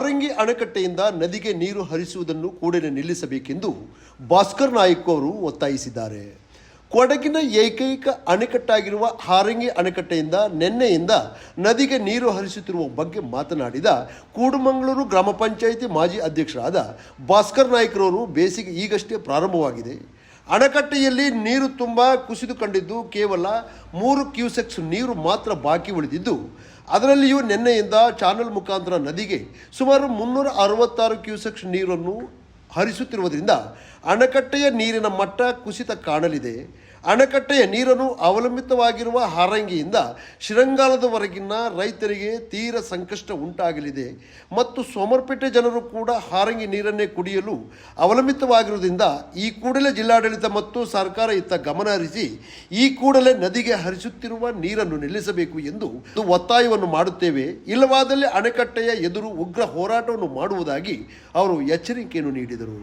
ಹಾರಂಗಿ ಅಣೆಕಟ್ಟೆಯಿಂದ ನದಿಗೆ ನೀರು ಹರಿಸುವುದನ್ನು ಕೂಡಲೇ ನಿಲ್ಲಿಸಬೇಕೆಂದು ಭಾಸ್ಕರ್ ನಾಯ್ಕ ಅವರು ಒತ್ತಾಯಿಸಿದ್ದಾರೆ. ಕೊಡಗಿನ ಏಕೈಕ ಅಣೆಕಟ್ಟಾಗಿರುವ ಹಾರಂಗಿ ಅಣೆಕಟ್ಟೆಯಿಂದ ನಿನ್ನೆಯಿಂದ ನದಿಗೆ ನೀರು ಹರಿಸುತ್ತಿರುವ ಬಗ್ಗೆ ಮಾತನಾಡಿದ ಕೂಡುಮಂಗಳೂರು ಗ್ರಾಮ ಪಂಚಾಯಿತಿ ಮಾಜಿ ಅಧ್ಯಕ್ಷರಾದ ಭಾಸ್ಕರ್ ನಾಯ್ಕರವರು, ಬೇಸಿಗೆ ಈಗಷ್ಟೇ ಪ್ರಾರಂಭವಾಗಿದೆ. ಅಣೆಕಟ್ಟೆಯಲ್ಲಿ ನೀರು ತುಂಬ ಕುಸಿದು ಕಂಡಿದ್ದು ಕೇವಲ 3 ಕ್ಯೂಸೆಕ್ಸ್ ನೀರು ಮಾತ್ರ ಬಾಕಿ ಉಳಿದಿದ್ದು, ಅದರಲ್ಲಿಯೂ ನಿನ್ನೆಯಿಂದ ಚಾನಲ್ ಮುಖಾಂತರ ನದಿಗೆ ಸುಮಾರು 366 ಕ್ಯೂಸೆಕ್ಸ್ ನೀರನ್ನು ಹರಿಸುತ್ತಿರುವುದರಿಂದ ಅಣೆಕಟ್ಟೆಯ ನೀರಿನ ಮಟ್ಟ ಕುಸಿತ ಕಾಣಲಿದೆ. ಅಣೆಕಟ್ಟೆಯ ನೀರನ್ನು ಅವಲಂಬಿತವಾಗಿರುವ ಹಾರಂಗಿಯಿಂದ ಶ್ರೀರಂಗಾಲದವರೆಗಿನ ರೈತರಿಗೆ ತೀರ ಸಂಕಷ್ಟ ಉಂಟಾಗಲಿದೆ ಮತ್ತು ಸೋಮರ್ಪೇಟೆ ಜನರು ಕೂಡ ಹಾರಂಗಿ ನೀರನ್ನೇ ಕುಡಿಯಲು ಅವಲಂಬಿತವಾಗಿರುವುದರಿಂದ ಈ ಕೂಡಲೇ ಜಿಲ್ಲಾಡಳಿತ ಮತ್ತು ಸರ್ಕಾರ ಇತ್ತ ಗಮನ ಹರಿಸಿ ಈ ಕೂಡಲೇ ನದಿಗೆ ಹರಿಸುತ್ತಿರುವ ನೀರನ್ನು ನಿಲ್ಲಿಸಬೇಕು ಎಂದು ಒತ್ತಾಯವನ್ನು ಮಾಡುತ್ತೇವೆ. ಇಲ್ಲವಾದಲ್ಲಿ ಅಣೆಕಟ್ಟೆಯ ಎದುರು ಉಗ್ರ ಹೋರಾಟವನ್ನು ಮಾಡುವುದಾಗಿ ಅವರು ಎಚ್ಚರಿಕೆಯನ್ನು ನೀಡಿದರು.